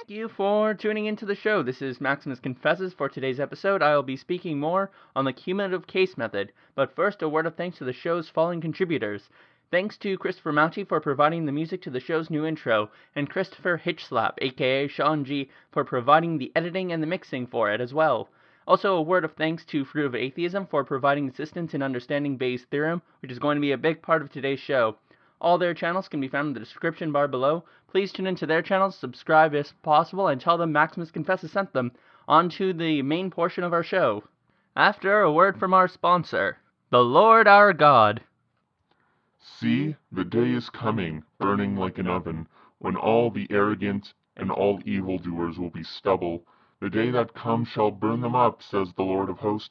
Thank you for tuning into the show. This is Maximus Confesses. For today's episode, I will be speaking more on the cumulative case method. But first, a word of thanks to the show's following contributors. Thanks to Christopher Mouty for providing the music to the show's new intro, and Christopher Hitchslap, aka Sean G, for providing the editing and the mixing for it as well. Also, a word of thanks to Fruit of Atheism for providing assistance in understanding Bayes' theorem, which is going to be a big part of today's show. All their channels can be found in the description bar below. Please tune into their channels, subscribe if possible, and tell them Maximus Confesses sent them. On to the main portion of our show. After a word from our sponsor, the Lord our God. See, the day is coming, burning like an oven, when all the arrogant and all evildoers will be stubble. The day that comes shall burn them up, says the Lord of hosts,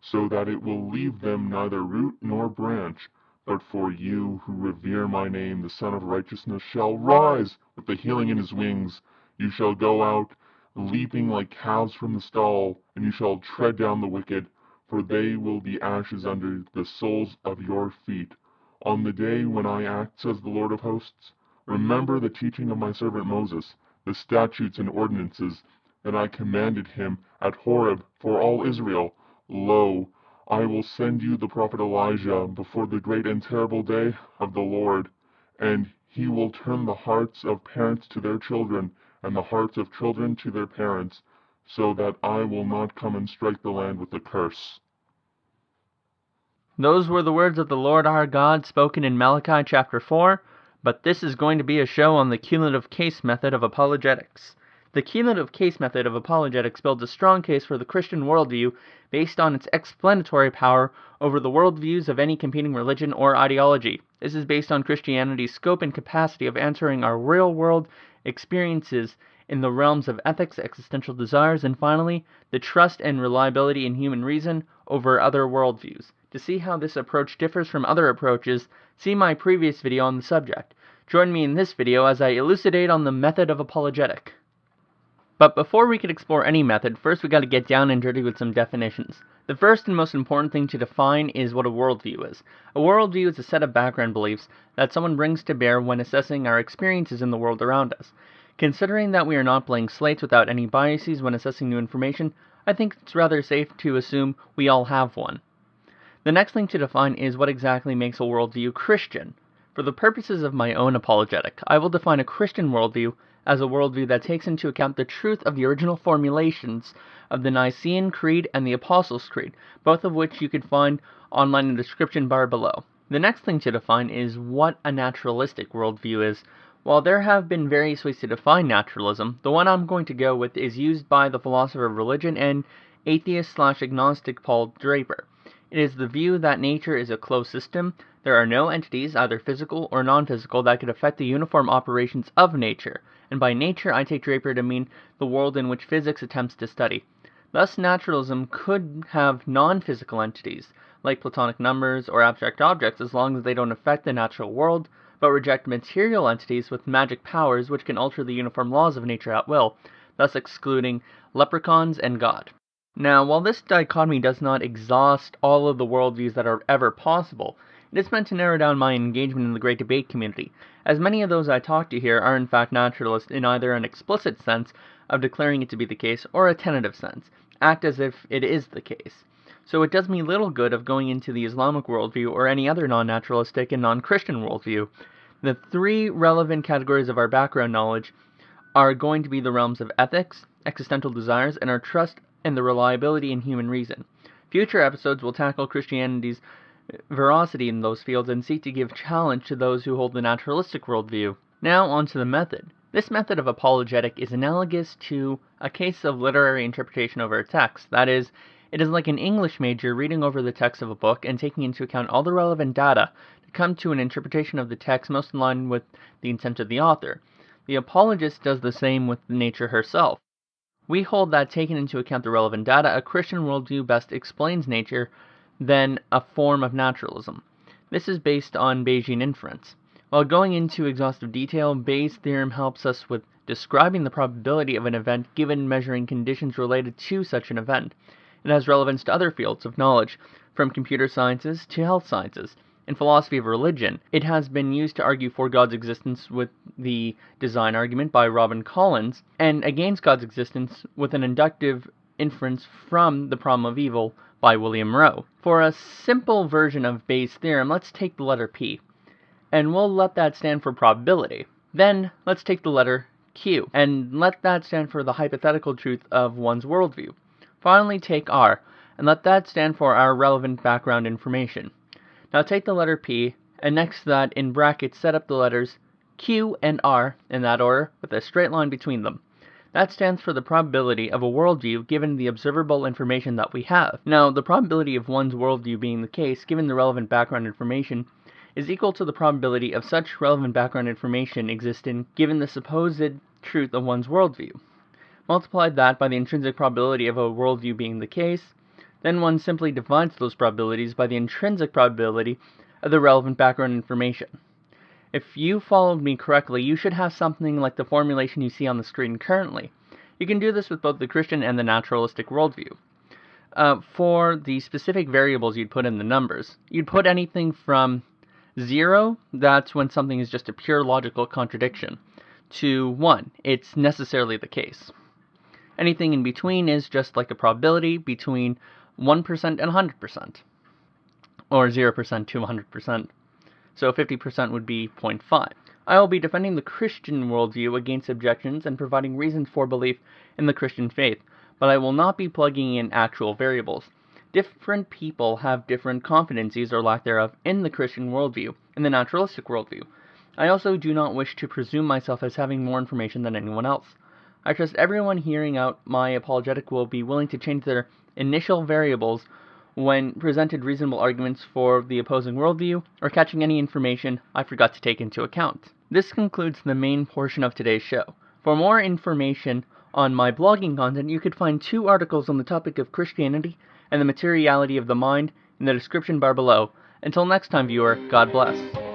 so that it will leave them neither root nor branch. But for you who revere my name, the Son of Righteousness shall rise with the healing in his wings. You shall go out, leaping like calves from the stall, and you shall tread down the wicked, for they will be ashes under the soles of your feet. On the day when I act, says the Lord of hosts, remember the teaching of my servant Moses, the statutes and ordinances that I commanded him at Horeb for all Israel. Lo, I will send you the prophet Elijah before the great and terrible day of the Lord, and he will turn the hearts of parents to their children, and the hearts of children to their parents, so that I will not come and strike the land with a curse. Those were the words of the Lord our God spoken in Malachi chapter 4, but this is going to be a show on the cumulative case method of apologetics. The cumulative case method of apologetics builds a strong case for the Christian worldview based on its explanatory power over the worldviews of any competing religion or ideology. This is based on Christianity's scope and capacity of answering our real-world experiences in the realms of ethics, existential desires, and finally, the trust and reliability in human reason over other worldviews. To see how this approach differs from other approaches, see my previous video on the subject. Join me in this video as I elucidate on the method of apologetic. But before we can explore any method, first we gotta get down and dirty with some definitions. The first and most important thing to define is what a worldview is. A worldview is a set of background beliefs that someone brings to bear when assessing our experiences in the world around us. Considering that we are not blank slates without any biases when assessing new information, I think it's rather safe to assume we all have one. The next thing to define is what exactly makes a worldview Christian. For the purposes of my own apologetic, I will define a Christian worldview as a worldview that takes into account the truth of the original formulations of the Nicene Creed and the Apostles' Creed, both of which you can find online in the description bar below. The next thing to define is what a naturalistic worldview is. While there have been various ways to define naturalism, the one I'm going to go with is used by the philosopher of religion and atheist/agnostic Paul Draper. It is the view that nature is a closed system. There are no entities, either physical or non-physical, that could affect the uniform operations of nature, and by nature I take Draper to mean the world in which physics attempts to study. Thus, naturalism could have non-physical entities, like platonic numbers or abstract objects, as long as they don't affect the natural world, but reject material entities with magic powers which can alter the uniform laws of nature at will, thus excluding leprechauns and God. Now, while this dichotomy does not exhaust all of the worldviews that are ever possible, it is meant to narrow down my engagement in the great debate community, as many of those I talk to here are in fact naturalists in either an explicit sense of declaring it to be the case or a tentative sense, act as if it is the case. So it does me little good of going into the Islamic worldview or any other non-naturalistic and non-Christian worldview. The three relevant categories of our background knowledge are going to be the realms of ethics, existential desires, and our trust and the reliability in human reason. Future episodes will tackle Christianity's veracity in those fields and seek to give challenge to those who hold the naturalistic worldview. Now on to the method. This method of apologetic is analogous to a case of literary interpretation over a text. That is, It is like an English major reading over the text of a book and taking into account all the relevant data to come to an interpretation of the text most in line with the intent of the author. The apologist does the same with nature herself. We hold that, taking into account the relevant data, a Christian worldview best explains nature than a form of naturalism. This is based on Bayesian inference. While going into exhaustive detail, Bayes' theorem helps us with describing the probability of an event given measuring conditions related to such an event. It has relevance to other fields of knowledge, from computer sciences to health sciences. In philosophy of religion, it has been used to argue for God's existence with the design argument by Robin Collins, and against God's existence with an inductive inference from the problem of evil by William Rowe. For a simple version of Bayes' theorem, let's take the letter P, and we'll let that stand for probability. Then let's take the letter Q, and let that stand for the hypothetical truth of one's worldview. Finally, take R, and let that stand for our relevant background information. Now take the letter P, and next to that, in brackets, set up the letters Q and R in that order, with a straight line between them. That stands for the probability of a worldview given the observable information that we have. Now, the probability of one's worldview being the case, given the relevant background information, is equal to the probability of such relevant background information existing given the supposed truth of one's worldview. Multiply that by the intrinsic probability of a worldview being the case, then one simply divides those probabilities by the intrinsic probability of the relevant background information. If you followed me correctly, you should have something like the formulation you see on the screen currently. You can do this with both the Christian and the naturalistic worldview. For the specific variables you'd put in the numbers, you'd put anything from 0, that's when something is just a pure logical contradiction, to 1, it's necessarily the case. Anything in between is just like a probability between 1% and 100%, or 0% to 100%. So 50% would be 0.5. I will be defending the Christian worldview against objections and providing reasons for belief in the Christian faith, but I will not be plugging in actual variables. Different people have different competencies or lack thereof in the Christian worldview and the naturalistic worldview. I also do not wish to presume myself as having more information than anyone else. I trust everyone hearing out my apologetic will be willing to change their initial variables when presented reasonable arguments for the opposing worldview, or catching any information I forgot to take into account. This concludes the main portion of today's show. For more information on my blogging content, you could find 2 articles on the topic of Christianity and the materiality of the mind in the description bar below. Until next time, viewer, God bless.